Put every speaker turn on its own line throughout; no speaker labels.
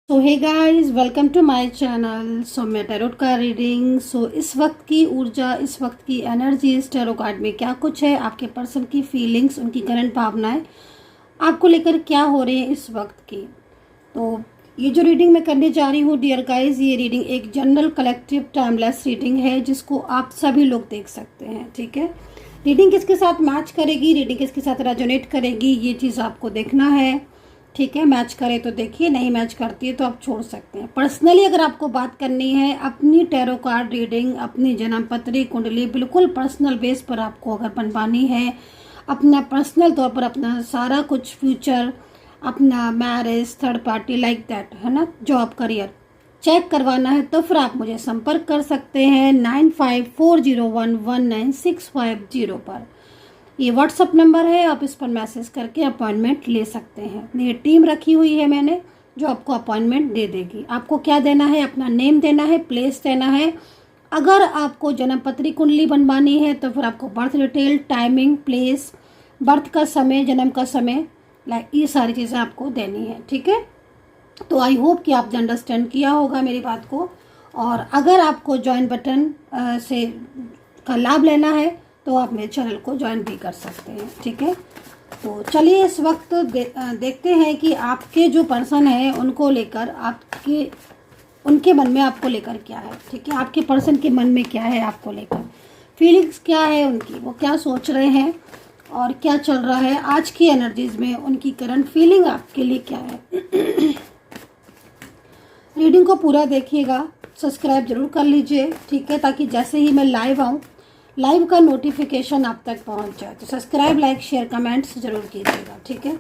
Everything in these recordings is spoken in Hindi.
So hey guys, welcome to my channel. मैं टैरोट का रीडिंग। इस वक्त की ऊर्जा, इस वक्त की एनर्जी इस टैरो कार्ड में क्या कुछ है, आपके पर्सन की फीलिंग्स, उनकी करंट भावनाएं आपको लेकर क्या हो रही है इस वक्त की। तो ये जो रीडिंग मैं करने जा रही हूँ डियर गाइस, ये रीडिंग एक जनरल कलेक्टिव टाइमलेस रीडिंग है जिसको आप सभी लोग देख सकते हैं। ठीक है, रीडिंग किसके साथ मैच करेगी, रीडिंग किसके साथ रेजोनेट करेगी, ये चीज़ आपको देखना है। ठीक है, मैच करे तो देखिए, नहीं मैच करती है तो आप छोड़ सकते हैं। पर्सनली अगर आपको बात करनी है अपनी टैरो कार्ड रीडिंग, अपनी जन्म पत्री कुंडली बिल्कुल पर्सनल बेस पर आपको अगर बनवानी है, अपना पर्सनल तौर पर अपना सारा कुछ फ्यूचर, अपना marriage, third party like that, है ना, जॉब करियर चेक करवाना है, तो फिर आप मुझे संपर्क कर सकते हैं 9540119650 पर। ये व्हाट्सअप नंबर है, आप इस पर मैसेज करके अपॉइंटमेंट ले सकते हैं। ये टीम रखी हुई है मैंने जो आपको अपॉइंटमेंट दे देगी। आपको क्या देना है, अपना नेम देना है, प्लेस देना है। अगर आपको जन्म पत्री कुंडली बनवानी है तो फिर आपको birth detail, timing, place, birth का समय, जन्म का समय, लाइक ये सारी चीज़ें आपको देनी है। ठीक है, तो आई होप कि आपने अंडरस्टैंड किया होगा मेरी बात को। और अगर आपको ज्वाइन बटन से का लाभ लेना है तो आप मेरे चैनल को ज्वाइन भी कर सकते हैं। ठीक है, तो चलिए इस वक्त देखते हैं कि आपके जो पर्सन है उनको लेकर उनके मन में आपको लेकर क्या है। ठीक है, आपके पर्सन के मन में क्या है, आपको लेकर फीलिंग्स क्या है उनकी, वो क्या सोच रहे हैं और क्या चल रहा है आज की एनर्जीज में, उनकी करंट फीलिंग आपके लिए क्या है। रीडिंग को पूरा देखिएगा, सब्सक्राइब जरूर कर लीजिए। ठीक है, ताकि जैसे ही मैं लाइव आऊँ, लाइव का नोटिफिकेशन आप तक पहुंच जाए। तो सब्सक्राइब, लाइक, शेयर, कमेंट्स जरूर कीजिएगा। ठीक है,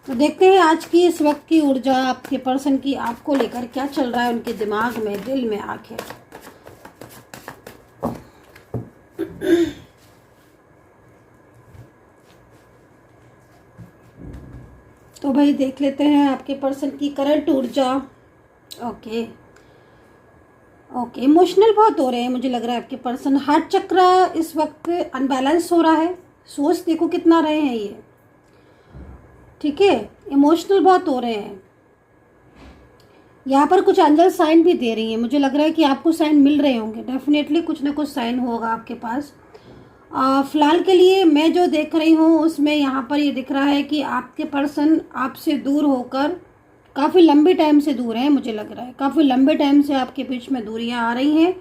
तो देखते हैं आज की इस वक्त की ऊर्जा आपके पर्सन की आपको लेकर क्या चल रहा है, उनके दिमाग में, दिल में, आंखें। तो भाई देख लेते हैं आपके पर्सन की करंट ऊर्जा। ओके, इमोशनल बहुत हो रहे हैं, मुझे लग रहा है आपके पर्सन। हार्ट चक्र इस वक्त अनबैलेंस हो रहा है, सोच देखो कितना रहे हैं ये। ठीक है, इमोशनल बहुत हो रहे हैं। यहाँ पर कुछ एंजल साइन भी दे रही हैं, मुझे लग रहा है कि आपको साइन मिल रहे होंगे, डेफिनेटली कुछ ना कुछ साइन होगा आपके पास। फिलहाल के लिए मैं जो देख रही हूँ उसमें यहाँ पर ये दिख रहा है कि आपके पर्सन आपसे दूर होकर काफ़ी लंबे टाइम से दूर है। मुझे लग रहा है काफ़ी लंबे टाइम से आपके बीच में दूरियां आ रही हैं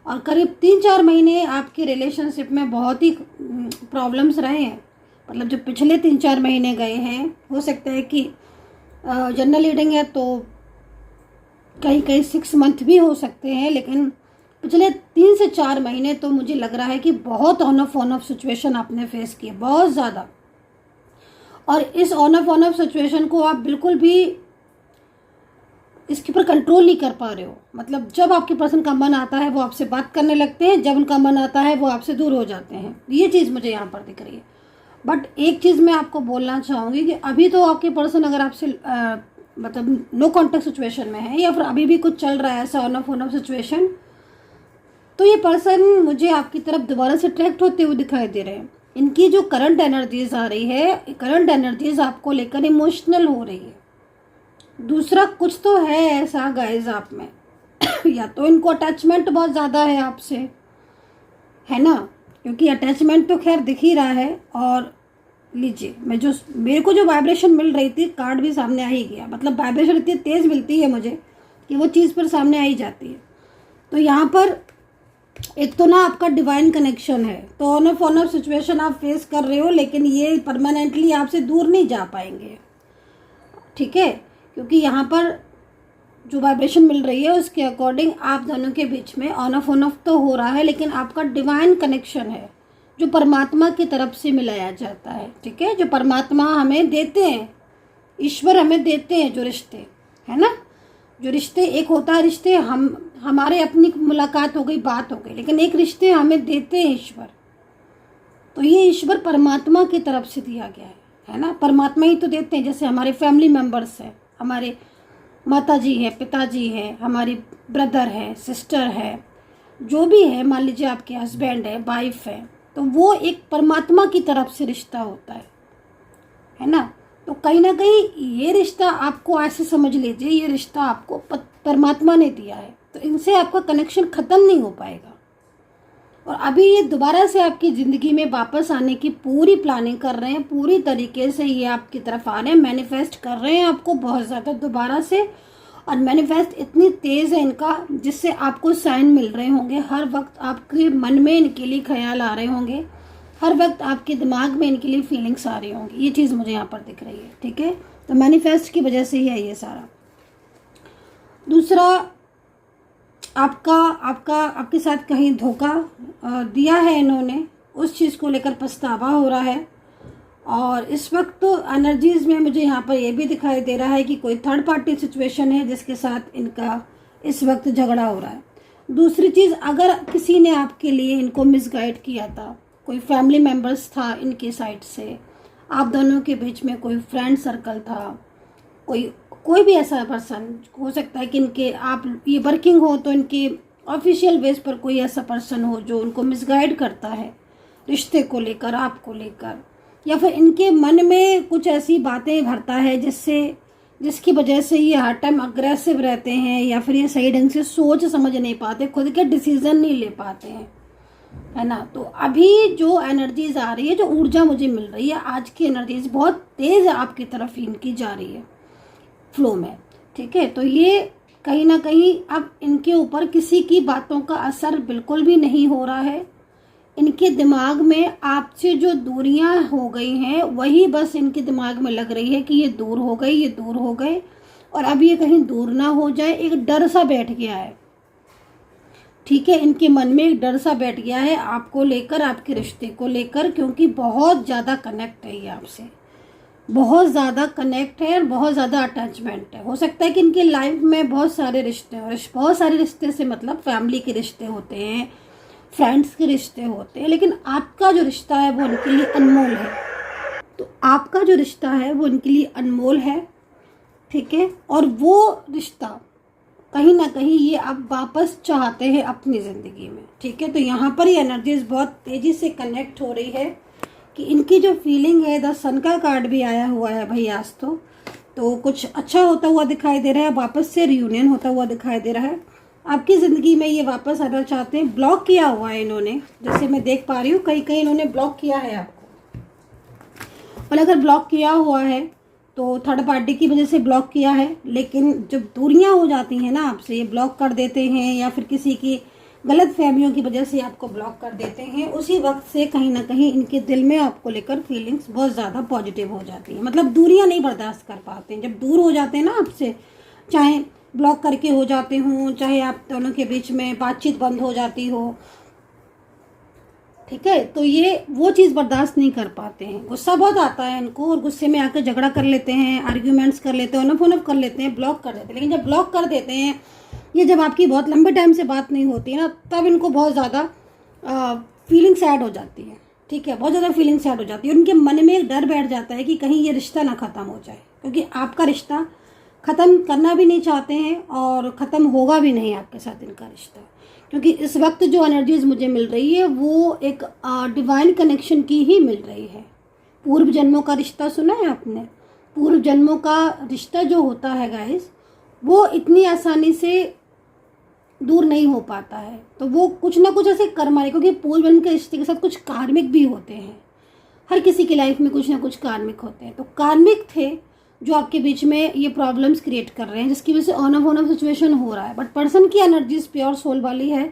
और करीब 3-4 महीने आपके रिलेशनशिप में बहुत ही प्रॉब्लम्स रहे हैं। मतलब जो पिछले 3-4 महीने गए हैं, हो सकता है कि जनरल रीडिंग है तो कहीं कहीं 6 मंथ भी हो सकते हैं, लेकिन पिछले 3 से 4 महीने तो मुझे लग रहा है कि बहुत ऑन ऑफ सिचुएशन आपने फेस की है, बहुत ज़्यादा। और इस ऑन ऑफ सिचुएशन को आप बिल्कुल भी इसके ऊपर कंट्रोल नहीं कर पा रहे हो। मतलब जब आपके पर्सन का मन आता है वो आपसे बात करने लगते हैं, जब उनका मन आता है वो आपसे दूर हो जाते हैं। ये चीज़ मुझे यहाँ पर दिख रही है। बट एक चीज़ मैं आपको बोलना चाहूँगी कि अभी तो आपके पर्सन अगर आपसे मतलब नो कॉन्टेक्ट सिचुएशन में है या फिर अभी भी कुछ चल रहा है ऐसा ऑन ऑफ सिचुएशन, तो ये पर्सन मुझे आपकी तरफ दोबारा से अट्रैक्ट होते हुए दिखाई दे रहे हैं। इनकी जो करंट एनर्जीज आ रही है, करंट एनर्जीज आपको लेकर इमोशनल हो रही है। दूसरा कुछ तो है ऐसा गाइज आप में या तो इनको अटैचमेंट बहुत ज़्यादा है आपसे, है ना, क्योंकि अटैचमेंट तो खैर दिख ही रहा है। और लीजिए, मेरे को जो वाइब्रेशन मिल रही थी, कार्ड भी सामने आ ही गया। मतलब वाइब्रेशन इतनी तेज़ मिलती है मुझे कि वो चीज़ पर सामने आ ही जाती है। तो यहाँ पर एक तो ना आपका डिवाइन कनेक्शन है, तो ऑन ऑफ सिचुएशन आप फेस कर रहे हो, लेकिन ये परमानेंटली आपसे दूर नहीं जा पाएंगे। ठीक है, क्योंकि यहाँ पर जो वाइब्रेशन मिल रही है उसके अकॉर्डिंग आप दोनों के बीच में ऑन ऑफ तो हो रहा है, लेकिन आपका डिवाइन कनेक्शन है जो परमात्मा की तरफ से मिलाया जाता है। ठीक है, जो परमात्मा हमें देते हैं, ईश्वर हमें देते हैं जो रिश्ते, है ना, जो रिश्ते, एक होता है रिश्ते हमारे अपनी मुलाकात हो गई, बात हो गई, लेकिन एक रिश्ते हमें देते हैं ईश्वर। तो ये ईश्वर परमात्मा की तरफ से दिया गया है ना, परमात्मा ही तो देते हैं। जैसे हमारे फैमिली मेम्बर्स हैं, हमारे माता जी है, पिताजी है, हमारी ब्रदर है, सिस्टर है, जो भी है, मान लीजिए आपके हस्बैंड है, वाइफ है, तो वो एक परमात्मा की तरफ से रिश्ता होता है ना। तो कहीं ना कहीं ये रिश्ता आपको ऐसे समझ लीजिए, ये रिश्ता आपको परमात्मा ने दिया है, तो इनसे आपका कनेक्शन ख़त्म नहीं हो पाएगा। और अभी ये दोबारा से आपकी ज़िंदगी में वापस आने की पूरी प्लानिंग कर रहे हैं, पूरी तरीके से ये आपकी तरफ आ रहे हैं, मैनिफेस्ट कर रहे हैं आपको बहुत ज़्यादा दोबारा से। और मैनिफेस्ट इतनी तेज़ है इनका, जिससे आपको साइन मिल रहे होंगे, हर वक्त आपके मन में इनके लिए ख्याल आ रहे होंगे, हर वक्त आपके दिमाग में इनके लिए फीलिंग्स आ रही होंगी। ये चीज़ मुझे यहाँ पर दिख रही है, ठीक है। तो मैनिफेस्ट की वजह से ही है ये सारा। दूसरा, आपके साथ कहीं धोखा दिया है इन्होंने, उस चीज़ को लेकर पछतावा हो रहा है। और इस वक्त तो एनर्जीज़ में मुझे यहाँ पर ये भी दिखाई दे रहा है कि कोई थर्ड पार्टी सिचुएशन है जिसके साथ इनका इस वक्त झगड़ा हो रहा है। दूसरी चीज़, अगर किसी ने आपके लिए इनको मिसगाइड किया था, कोई फैमिली मेम्बर्स था इनके साइड से, आप दोनों के बीच में कोई फ्रेंड सर्कल था, कोई भी ऐसा पर्सन हो सकता है कि इनके, आप ये वर्किंग हो तो इनके ऑफिशियल बेस पर कोई ऐसा पर्सन हो जो उनको मिसगाइड करता है रिश्ते को लेकर, आपको लेकर, या फिर इनके मन में कुछ ऐसी बातें भरता है जिसकी वजह से ये हर टाइम अग्रेसिव रहते हैं, या फिर ये सही ढंग से सोच समझ नहीं पाते, खुद के डिसीजन नहीं ले पाते हैं, है ना। तो अभी जो एनर्जीज आ रही है, जो ऊर्जा मुझे मिल रही है, आज की एनर्जीज बहुत तेज़ आपकी तरफ इनकी जा रही है फ्लो में, ठीक है। तो ये कहीं ना कहीं अब इनके ऊपर किसी की बातों का असर बिल्कुल भी नहीं हो रहा है। इनके दिमाग में आपसे जो दूरियां हो गई हैं, वही बस इनके दिमाग में लग रही है कि ये दूर हो गई, ये दूर हो गए, और अब ये कहीं दूर ना हो जाए। एक डर सा बैठ गया है, ठीक है। इनके मन में एक डर सा बैठ गया है आपको लेकर, आपके रिश्ते को लेकर, क्योंकि बहुत ज़्यादा कनेक्ट है ये आपसे, बहुत ज़्यादा कनेक्ट है और बहुत ज़्यादा अटैचमेंट है। हो सकता है कि इनके लाइफ में बहुत सारे रिश्ते हैं, और बहुत सारे रिश्ते से मतलब फैमिली के रिश्ते होते हैं, फ्रेंड्स के रिश्ते होते हैं, लेकिन आपका जो रिश्ता है वो उनके लिए अनमोल है। तो आपका जो रिश्ता है वो उनके लिए अनमोल है, ठीक है। और वो रिश्ता कहीं ना कहीं ये अब वापस चाहते हैं अपनी ज़िंदगी में, ठीक है। तो यहाँ पर ये एनर्जीज बहुत तेज़ी से कनेक्ट हो रही है कि इनकी जो फीलिंग है, द सन का कार्ड भी आया हुआ है भाई आज तो कुछ अच्छा होता हुआ दिखाई दे रहा है, वापस से रियूनियन होता हुआ दिखाई दे रहा है। आपकी ज़िंदगी में ये वापस आना चाहते हैं। ब्लॉक किया हुआ है इन्होंने, जैसे मैं देख पा रही हूँ, कहीं कहीं इन्होंने ब्लॉक किया है आपको। और अगर ब्लॉक किया हुआ है तो थर्ड पार्टी की वजह से ब्लॉक किया है, लेकिन जब दूरियां हो जाती हैं ना आपसे, ये ब्लॉक कर देते हैं, या फिर किसी की गलत फहमियों की वजह से आपको ब्लॉक कर देते हैं, उसी वक्त से कहीं ना कहीं इनके दिल में आपको लेकर फीलिंग्स बहुत ज़्यादा पॉजिटिव हो जाती हैं। मतलब दूरियां नहीं बर्दाश्त कर पाते हैं। जब दूर हो जाते हैं ना आपसे, चाहे ब्लॉक करके हो जाते हों, चाहे आप दोनों के बीच में बातचीत बंद हो जाती हो, ठीक है, तो ये वो चीज़ बर्दाश्त नहीं कर पाते हैं। गुस्सा बहुत आता है इनको, और गुस्से में आकर झगड़ा कर लेते हैं, आर्ग्यूमेंट्स कर लेते हैं, ऑनअप कर लेते हैं, ब्लॉक कर देते हैं। लेकिन जब ब्लॉक कर देते हैं, ये जब आपकी बहुत लंबे टाइम से बात नहीं होती है ना, तब इनको बहुत ज़्यादा फीलिंग्स ऐड हो जाती है, ठीक है, बहुत ज़्यादा फीलिंग्स ऐड हो जाती है। उनके मन में एक डर बैठ जाता है कि कहीं ये रिश्ता ना ख़त्म हो जाए, क्योंकि आपका रिश्ता ख़त्म करना भी नहीं चाहते हैं और ख़त्म होगा भी नहीं आपके साथ इनका रिश्ता, क्योंकि इस वक्त जो एनर्जीज मुझे मिल रही है वो एक डिवाइन कनेक्शन की ही मिल रही है। पूर्व जन्मों का रिश्ता सुना है आपने? पूर्व जन्मों का रिश्ता जो होता है गाइस, वो इतनी आसानी से दूर नहीं हो पाता है। तो वो कुछ ना कुछ ऐसे कर्म है, क्योंकि पूर्व जन्म के रिश्ते के साथ कुछ कार्मिक भी होते हैं। हर किसी की लाइफ में कुछ ना कुछ कार्मिक होते हैं। तो कार्मिक थे जो आपके बीच में ये प्रॉब्लम्स क्रिएट कर रहे हैं, जिसकी वजह से ऑन ऑफ सिचुएशन हो रहा है। बट पर्सन की एनर्जीज प्योर सोल वाली है,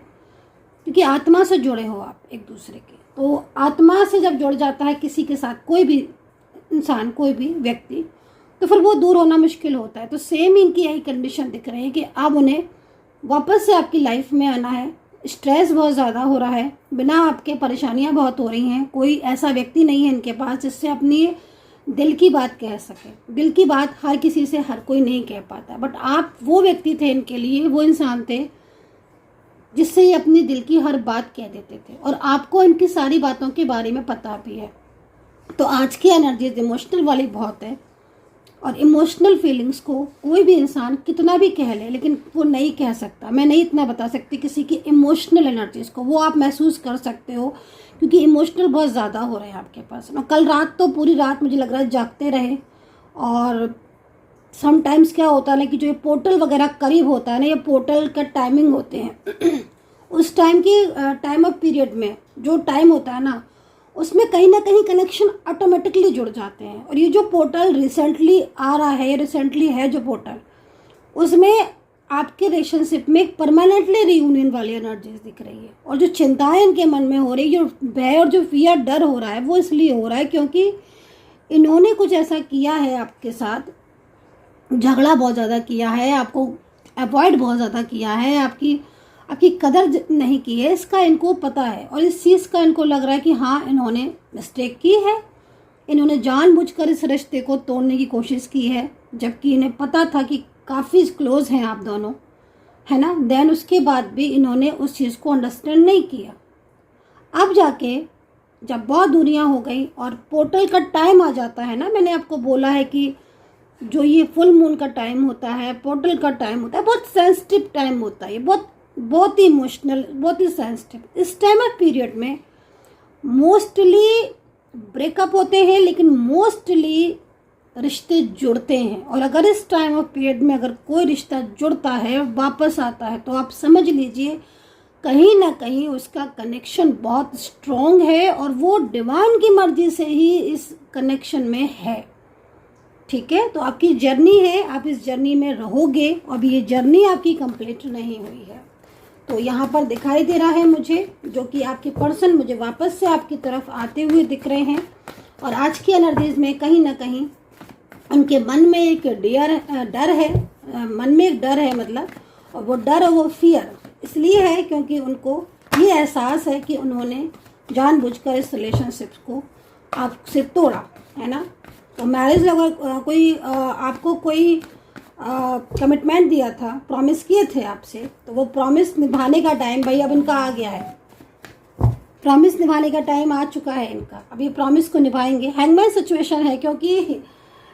क्योंकि आत्मा से जुड़े हो आप एक दूसरे के। तो आत्मा से जब जुड़ जाता है किसी के साथ कोई भी इंसान, कोई भी व्यक्ति, तो फिर वो दूर होना मुश्किल होता है। तो सेम इनकी यही कंडीशन दिख रही है कि अब उन्हें वापस से आपकी लाइफ में आना है। स्ट्रेस बहुत ज़्यादा हो रहा है, बिना आपके परेशानियां बहुत हो रही हैं। कोई ऐसा व्यक्ति नहीं है इनके पास जिससे अपनी दिल की बात कह सके। दिल की बात हर किसी से हर कोई नहीं कह पाता, बट आप वो व्यक्ति थे इनके लिए, वो इंसान थे जिससे ये अपनी दिल की हर बात कह देते थे, और आपको इनकी सारी बातों के बारे में पता भी है। तो आज की एनर्जीज इमोशनल वाली बहुत है, और इमोशनल फीलिंग्स को कोई भी इंसान कितना भी कह ले, लेकिन वो नहीं कह सकता। मैं नहीं इतना बता सकती किसी की इमोशनल एनर्जीज को, वो आप महसूस कर सकते हो, क्योंकि इमोशनल बहुत ज़्यादा हो रहे हैं आपके पास। और कल रात तो पूरी रात मुझे लग रहा है जागते रहे, और समटाइम्स क्या होता है ना कि जो ये पोर्टल वगैरह करीब होता है ना, ये पोर्टल का टाइमिंग होते हैं उस टाइम की टाइम ऑफ पीरियड में जो टाइम होता है ना, उसमें कहीं ना कहीं कनेक्शन ऑटोमेटिकली जुड़ जाते हैं। और ये जो पोर्टल रिसेंटली आ रहा है, रिसेंटली है जो पोर्टल, उसमें आपके रिलेशनशिप में एक परमानेंटली रियूनियन वाली एनर्जीज दिख रही है। और जो चिंताएं इनके मन में हो रही है, जो भय और जो फियर, डर हो रहा है, वो इसलिए हो रहा है क्योंकि इन्होंने कुछ ऐसा किया है आपके साथ, झगड़ा बहुत ज़्यादा किया है, आपको अवॉइड बहुत ज़्यादा किया है, आपकी कदर नहीं की है, इसका इनको पता है। और इस चीज़ का इनको लग रहा है कि हाँ, इन्होंने मिस्टेक की है, इन्होंने जानबूझकर इस रिश्ते को तोड़ने की कोशिश की है, जबकि इन्हें पता था कि काफ़ी क्लोज हैं आप दोनों, है ना। देन उसके बाद भी इन्होंने उस चीज़ को अंडरस्टैंड नहीं किया। अब जाके जब बहुत दुनिया हो गई और पोर्टल का टाइम आ जाता है ना, मैंने आपको बोला है कि जो ये फुल मून का टाइम होता है, पोर्टल का टाइम होता है, बहुत सेंसिटिव टाइम होता है, ये बहुत ही इमोशनल, बहुत ही सेंसिटिव। इस टाइम ऑफ पीरियड में मोस्टली ब्रेकअप होते हैं, लेकिन मोस्टली रिश्ते जुड़ते हैं। और अगर इस टाइम ऑफ पीरियड में अगर कोई रिश्ता जुड़ता है, वापस आता है, तो आप समझ लीजिए कहीं ना कहीं उसका कनेक्शन बहुत स्ट्रॉन्ग है और वो डिवाइन की मर्जी से ही इस कनेक्शन में है। ठीक है, तो आपकी जर्नी है, आप इस जर्नी में रहोगे। अब ये जर्नी आपकी कंप्लीट नहीं हुई है, तो यहाँ पर दिखाई दे रहा है मुझे, जो कि आपके पर्सन मुझे वापस से आपकी तरफ आते हुए दिख रहे हैं। और आज की एनर्जीज में कहीं ना कहीं उनके मन में एक डर है, मन में एक डर है मतलब, और वो डर और वो फियर इसलिए है क्योंकि उनको ये एहसास है कि उन्होंने जानबूझकर इस रिलेशनशिप को आपसे तोड़ा, है ना। तो मैरिज अगर कोई आपको कोई कमिटमेंट दिया था, प्रॉमिस किए थे आपसे, तो वो प्रॉमिस निभाने का टाइम भाई अब इनका आ गया है। प्रॉमिस निभाने का टाइम आ चुका है इनका, अब ये प्रॉमिस को निभाएंगे। हैंगमैन सिचुएशन है, क्योंकि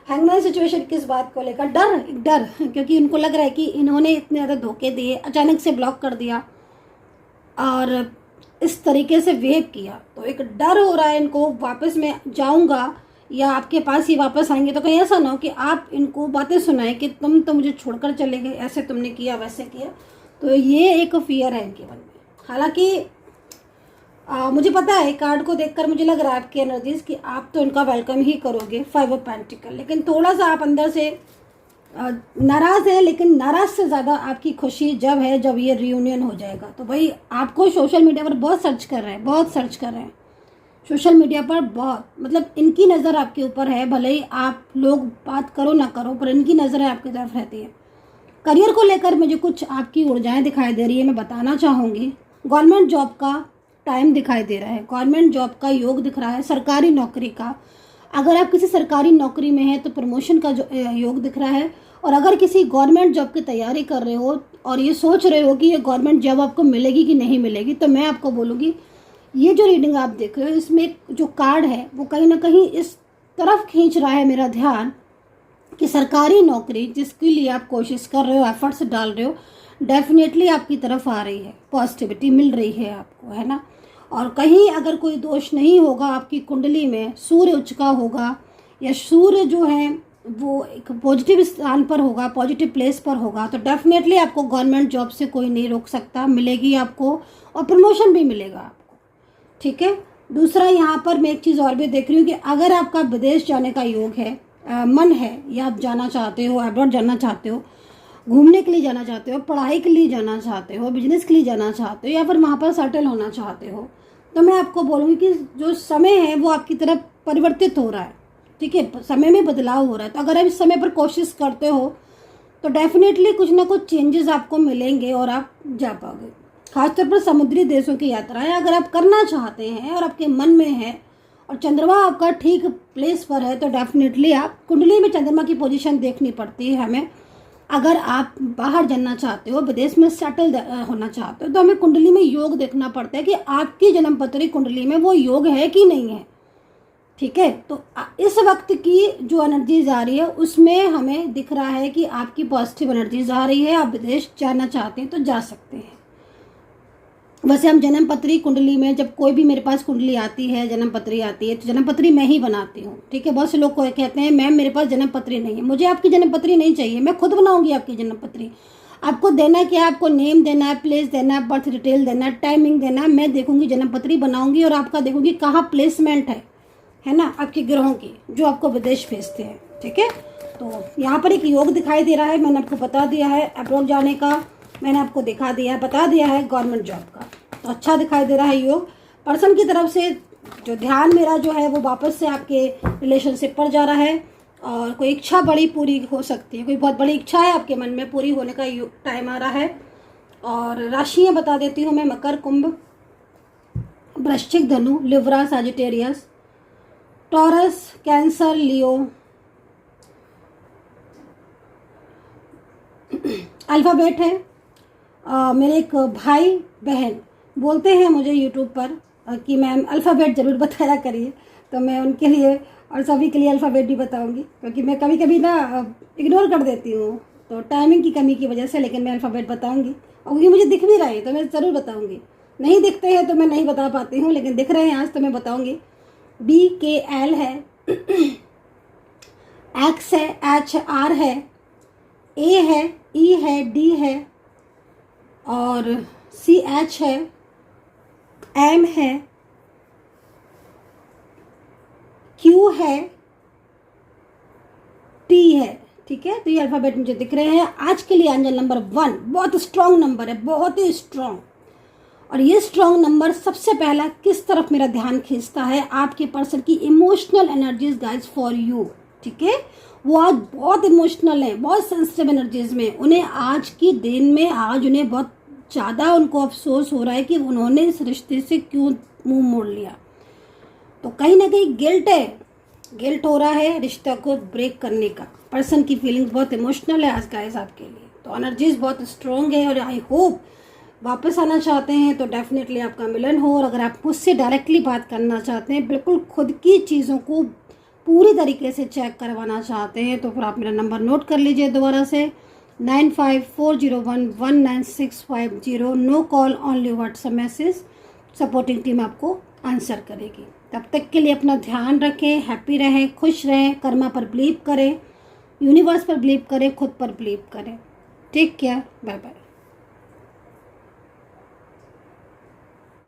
हैंगमैन सिचुएशन किस बात को लेकर, डर क्योंकि उनको लग रहा है कि इन्होंने इतने ज़्यादा धोखे दिए, अचानक से ब्लॉक कर दिया और इस तरीके से वेव किया, तो एक डर हो रहा है इनको। वापस मैं जाऊंगा या आपके पास ही वापस आएंगे तो कहीं ऐसा ना हो कि आप इनको बातें सुनाएं कि तुम तो मुझे छोड़कर चले गए, ऐसे तुमने किया, वैसे किया। तो ये एक फियर है इनके मन में। हालांकि मुझे पता है, कार्ड को देखकर मुझे लग रहा है आपकी एनर्जीज कि आप तो इनका वेलकम ही करोगे, 5 ऑफ पेंटिकल, लेकिन थोड़ा सा आप अंदर से नाराज़ है। लेकिन नाराज़ से ज़्यादा आपकी खुशी जब है जब ये रियूनियन हो जाएगा। तो भाई आपको सोशल मीडिया पर बहुत सर्च कर रहे हैं, सोशल मीडिया पर बहुत, मतलब इनकी नज़र आपके ऊपर है, भले ही आप लोग बात करो ना करो, पर इनकी नज़र आपकी तरफ रहती है। करियर को लेकर मुझे कुछ आपकी ऊर्जाएं दिखाई दे रही है, मैं बताना चाहूँगी। गवर्नमेंट जॉब का टाइम दिखाई दे रहा है, गवर्नमेंट जॉब का योग दिख रहा है, सरकारी नौकरी का। अगर आप किसी सरकारी नौकरी में हैं तो प्रमोशन का जो योग दिख रहा है। और अगर किसी गवर्नमेंट जॉब की तैयारी कर रहे हो और ये सोच रहे हो कि ये गवर्नमेंट जॉब आपको मिलेगी कि नहीं मिलेगी, तो मैं आपको बोलूँगी ये जो रीडिंग आप देख रहे हो, इसमें जो कार्ड है वो कहीं ना कहीं इस तरफ खींच रहा है मेरा ध्यान कि सरकारी नौकरी जिसके लिए आप कोशिश कर रहे हो, एफर्ट्स डाल रहे हो, डेफिनेटली आपकी तरफ आ रही है, पॉजिटिविटी मिल रही है आपको, है ना। और कहीं अगर कोई दोष नहीं होगा आपकी कुंडली में, सूर्य उच्च का होगा या सूर्य जो है वो एक पॉजिटिव स्थान पर होगा, पॉजिटिव प्लेस पर होगा, तो डेफिनेटली आपको गवर्नमेंट जॉब से कोई नहीं रोक सकता, मिलेगी आपको और प्रमोशन भी मिलेगा आपको। ठीक है। दूसरा, यहाँ पर मैं एक चीज़ और भी देख रही हूँ कि अगर आपका विदेश जाने का योग है, मन है, या आप जाना चाहते हो, अब्रॉड जाना चाहते हो, घूमने के लिए जाना चाहते हो, पढ़ाई के लिए जाना चाहते हो, बिजनेस के लिए जाना चाहते हो, या फिर वहाँ पर सेटल होना चाहते हो, तो मैं आपको बोलूँगी कि जो समय है वो आपकी तरफ परिवर्तित हो रहा है। ठीक है, समय में बदलाव हो रहा है। तो अगर आप इस समय पर कोशिश करते हो तो डेफिनेटली कुछ ना कुछ चेंजेस आपको मिलेंगे और आप जा पाओगे। खासतौर पर समुद्री देशों की यात्राएं अगर आप करना चाहते हैं और आपके मन में है और चंद्रमा आपका ठीक प्लेस पर है, तो डेफिनेटली आप, कुंडली में चंद्रमा की पोजीशन देखनी पड़ती है हमें। अगर आप बाहर जाना चाहते हो, विदेश में सेटल होना चाहते हो, तो हमें कुंडली में योग देखना पड़ता है कि आपकी जन्मपत्री कुंडली में वो योग है कि नहीं है। ठीक है, तो इस वक्त की जो एनर्जीज आ रही है उसमें हमें दिख रहा है कि आपकी पॉजिटिव एनर्जीज आ रही है, आप विदेश जाना चाहते हैं तो जा सकते हैं। वैसे हम जन्म पत्री कुंडली में, जब कोई भी मेरे पास कुंडली आती है, जन्म पत्री आती है, तो जन्म पत्री मैं ही बनाती हूँ, ठीक है। बहुत से लोग को कहते हैं मैम मेरे पास जन्म पत्री नहीं है। मुझे आपकी जन्म पत्री नहीं चाहिए, मैं खुद बनाऊंगी आपकी जन्म पत्री। आपको देना क्या है, आपको नेम देना है, प्लेस देना है, बर्थ डिटेल देना है, टाइमिंग देना है। मैं देखूंगी, जन्म पत्री बनाऊंगी और आपका देखूंगी कहाँ प्लेसमेंट है ना, आपके ग्रहों की, जो आपको विदेश भेजते हैं, ठीक है। तो यहाँ पर एक योग दिखाई दे रहा है, मैंने आपको बता दिया है अब्रॉड जाने का, मैंने आपको दिखा दिया है, बता दिया है गवर्नमेंट जॉब का। तो अच्छा दिखाई दे रहा है योग। पर्सन की तरफ से जो ध्यान मेरा जो है वो वापस से आपके रिलेशनशिप पर जा रहा है, और कोई इच्छा बड़ी पूरी हो सकती है, कोई बहुत बड़ी इच्छा है आपके मन में, पूरी होने का टाइम आ रहा है। और राशियाँ बता देती हूँ मैं, मकर, कुंभ, वृश्चिक, धनु, लिब्रा, सजिटेरियस, टॉरस, कैंसर, लियो। अल्फ़ाबेट है, मेरे एक भाई बहन बोलते हैं मुझे यूट्यूब पर कि मैम अल्फ़ाबेट ज़रूर बताया करिए, तो मैं उनके लिए और सभी के लिए अल्फ़ाबेट भी बताऊंगी, क्योंकि मैं कभी कभी ना इग्नोर कर देती हूँ, तो टाइमिंग की कमी की वजह से। लेकिन मैं अल्फ़ाबेट बताऊंगी, और क्योंकि मुझे दिख भी रहा है तो मैं ज़रूर बताऊंगी। नहीं दिखते हैं तो मैं नहीं बता पाती हूँ, लेकिन दिख रहे हैं आज तो मैं बताऊंगी। BKL है, X है, HR है, A है, E है, D है, और CH है, M है, Q है, T है, ठीक है। तो ये अल्फ़ाबेट मुझे दिख रहे हैं। आज के लिए एंजल नंबर 1 बहुत स्ट्रॉन्ग नंबर है, बहुत ही स्ट्रॉन्ग। और ये स्ट्रॉन्ग नंबर सबसे पहला किस तरफ मेरा ध्यान खींचता है, आपके पर्सन की emotional energies guys for you, ठीक है। वो आज बहुत इमोशनल है, बहुत सेंसिटिव एनर्जीज में। उन्हें आज की दिन में, आज उन्हें बहुत ज़्यादा उनको अफसोस हो रहा है कि उन्होंने इस रिश्ते से क्यों मुंह मोड़ लिया। तो कहीं ना कहीं गिल्ट है, गिल्ट हो रहा है रिश्ता को ब्रेक करने का। पर्सन की फीलिंग्स बहुत इमोशनल है आज गाइस आपके लिए, तो एनर्जीज बहुत स्ट्रॉन्ग है। और आई होप वापस आना चाहते हैं तो डेफिनेटली आपका मिलन हो। और अगर आप मुझसे डायरेक्टली बात करना चाहते हैं, बिल्कुल खुद की चीज़ों को पूरी तरीके से चेक करवाना चाहते हैं, तो फिर आप मेरा नंबर नोट कर लीजिए दोबारा से, 9540119650। No call, only WhatsApp message. Supporting team आपको आंसर करेगी। तब तक के लिए अपना ध्यान रखें, हैप्पी रहें, खुश रहें, कर्मा पर बिलीव करें, यूनिवर्स पर बिलीव करें, खुद पर बिलीव करें। Take care, bye bye.